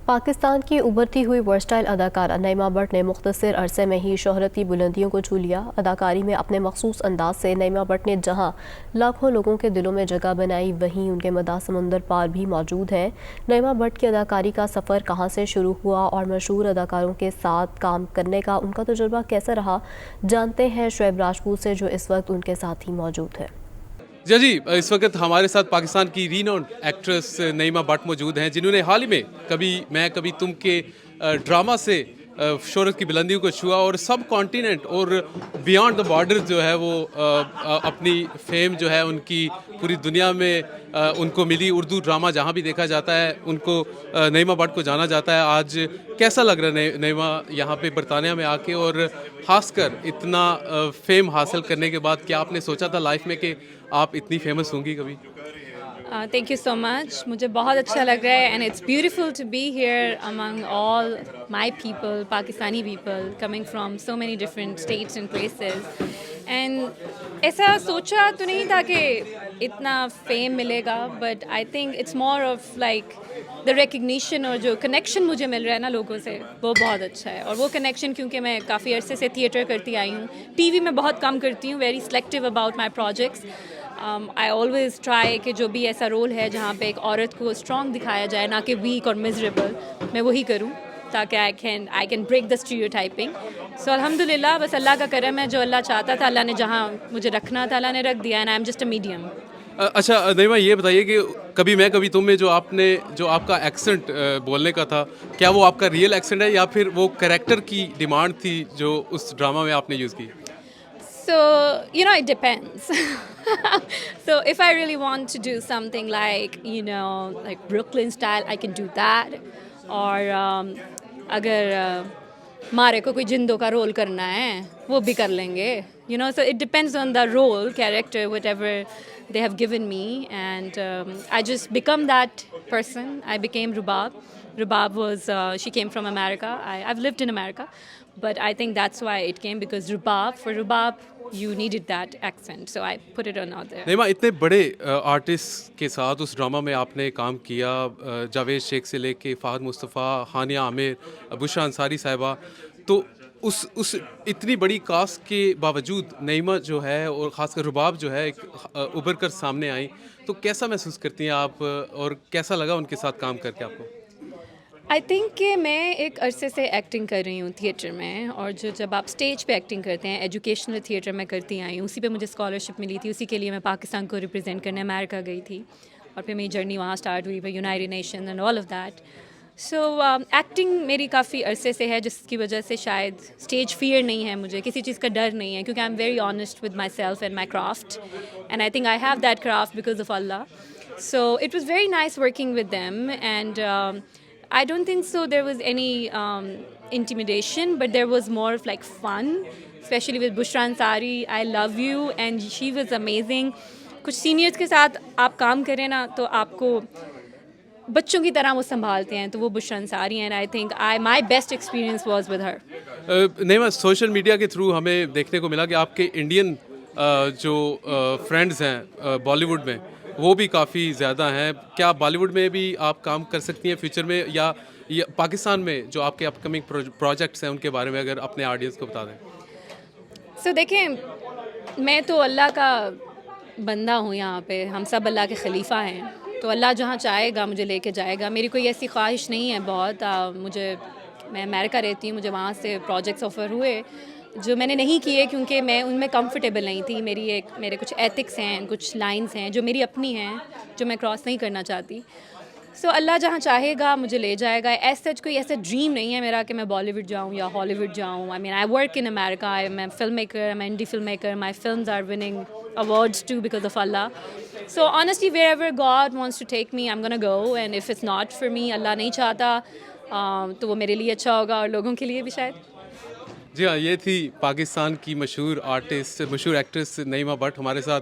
पाकिस्तान की उभरती हुई वर्सटाइल अदाकारा नईमा भट्ट ने मुख्तसर अरसे में ही शोहरत की बुलंदियों को छू लिया। अदाकारी में अपने मखसूस अंदाज से नईमा भट्ट ने जहां लाखों लोगों के दिलों में जगह बनाई, वहीं उनके मदा समुंदर पार भी मौजूद हैं। नईमा भट्ट की अदाकारी का सफ़र कहां से शुरू हुआ और मशहूर अदाकारों के साथ काम करने का उनका तजुर्बा कैसा रहा, जानते हैं शुएब राजपूत से, जो इस वक्त उनके साथ ही मौजूद है। जी, इस वक्त हमारे साथ पाकिस्तान की रीनोन्ड एक्ट्रेस नईमा भट्ट मौजूद हैं, जिन्होंने हाल ही में कभी मैं कभी तुम के ड्रामा से शोहरत की बुलंदियों को छुआ और सब कॉन्टिनेंट और बियॉन्ड द बॉर्डर जो है वो अपनी फेम जो है उनकी पूरी दुनिया में उनको मिली। उर्दू ड्रामा जहाँ भी देखा जाता है उनको नईमा भट्ट को जाना जाता है। आज कैसा लग रहा है नईमा यहाँ पे बरतानिया में आके, और ख़ासकर इतना फेम हासिल करने के बाद क्या आपने सोचा था लाइफ में कि आप इतनी फेमस होंगी कभी? थैंक यू सो मच, मुझे बहुत अच्छा लग रहा है and it's beautiful to be here among all my people, Pakistani people coming from so many different states and places. And ऐसा सोचा तो नहीं था कि इतना फेम मिलेगा, but I think it's more of like the recognition, और जो कनेक्शन मुझे मिल रहा है ना लोगों से, वो बहुत अच्छा है। और वो कनेक्शन क्योंकि मैं काफ़ी अरसे से थिएटर करती आई हूँ, टीवी में बहुत कम करती हूँ, very selective about my projects. I always try कि जो भी ऐसा रोल है जहाँ पे एक औरत को स्ट्रॉन्ग दिखाया जाए, ना कि वीक और मिजरेबल, मैं वही करूँ ताकि I can break the stereotyping. So अल्हम्दुलिल्लाह, बस अल्लाह का करम है, जो अल्लाह चाहता था अल्लाह ने जहाँ मुझे रखना था अल्लाह ने रख दिया, and I am just a medium. अच्छा नईमा, ये बताइए कि कभी मैं कभी तुम में जो आपका एक्सेंट बोलने का था, क्या वो आपका रियल एक्सेंट है या फिर वो कैरेक्टर की डिमांड थी जो उस ड्रामा में आपने यूज़ की? So, it depends. So, if I really want to do something like, like Brooklyn style, I can do that. Or अगर मारे को कोई जिंदों का रोल करना है, वो भी कर लेंगे. So it depends on the role, character, whatever they have given me. And I just become that person. I became Rubab. Rubab was, she came from America. I've lived in America. But I think that's why it came, because for Rubab, you needed that accent. So I put it on out there. नईमा, इतने बड़े artist के साथ उस drama में आपने काम किया, जावेद शेख से लेके फ़ाहद मुस्तफ़ा, हानिया आमिर, बुशरा अंसारी साहिबा, तो उस इतनी बड़ी कास्ट के बावजूद नईमा जो है और ख़ासकर रुबाब जो है उभर कर सामने आई, तो कैसा महसूस करती हैं आप और कैसा लगा उनके साथ काम करके आपको? आई थिंक कि मैं एक अरसे से एक्टिंग कर रही हूँ थिएटर में, और जब आप स्टेज पे एक्टिंग करते हैं, एजुकेशनल थिएटर में करती आई हूँ, उसी पे मुझे स्कॉलरशिप मिली थी, उसी के लिए मैं पाकिस्तान को रिप्रेजेंट करने अमेरिका गई थी, और फिर मेरी जर्नी वहाँ स्टार्ट हुई फिर United nation and all of that. So acting मेरी काफ़ी अरसे से है, जिसकी वजह से शायद स्टेज फियर नहीं है मुझे, किसी चीज़ का डर नहीं है, क्योंकि I am very honest with my self and my craft, and I think I have that craft because of Allah. So it was very nice working with them, and I don't think so there was any intimidation, but there was more of like fun, especially with Bushra Ansari. I love you, and she was amazing. कुछ seniors के साथ आप काम करें ना, तो आपको बच्चों की तरह वो संभालते हैं, तो वो बुशरा अंसारी हैं, and I think my best experience was with her. Naima, social media के थ्रू हमें देखने को मिला कि आपके इंडियन जो फ्रेंड्स हैं बॉलीवुड में, वो भी काफ़ी ज़्यादा हैं। क्या बॉलीवुड में भी आप काम कर सकती हैं फ्यूचर में, या पाकिस्तान में जो आपके अपकमिंग प्रोजेक्ट्स हैं उनके बारे में अगर अपने ऑडियंस को बता दें? So देखें, मैं तो अल्लाह का बंदा हूँ, यहाँ पे हम सब अल्लाह के खलीफा हैं, तो अल्लाह जहाँ चाहेगा मुझे लेके जाएगा। मेरी कोई ऐसी ख्वाहिश नहीं है बहुत, मैं अमेरिका रहती हूँ, मुझे वहाँ से प्रोजेक्ट्स ऑफ़र हुए जो मैंने नहीं किए, क्योंकि मैं उनमें कंफर्टेबल नहीं थी। मेरे कुछ एथिक्स हैं, कुछ लाइंस हैं जो मेरी अपनी हैं, जो मैं क्रॉस नहीं करना चाहती। सो अल्लाह जहाँ चाहेगा मुझे ले जाएगा। कोई ऐसा ड्रीम नहीं है मेरा कि मैं बॉलीवुड जाऊँ या हॉलीवुड जाऊँ। I mean, I work in America, I am film maker, I am indie film maker, my films are winning awards too because of Allah. So honestly, wherever God wants to take me, I'm gonna go, and if it's not for me, अल्लाह नहीं चाहता, तो वो मेरे लिए अच्छा होगा और लोगों के लिए भी शायद। जी हाँ, ये थी पाकिस्तान की मशहूर एक्ट्रेस नईमा भट्ट हमारे साथ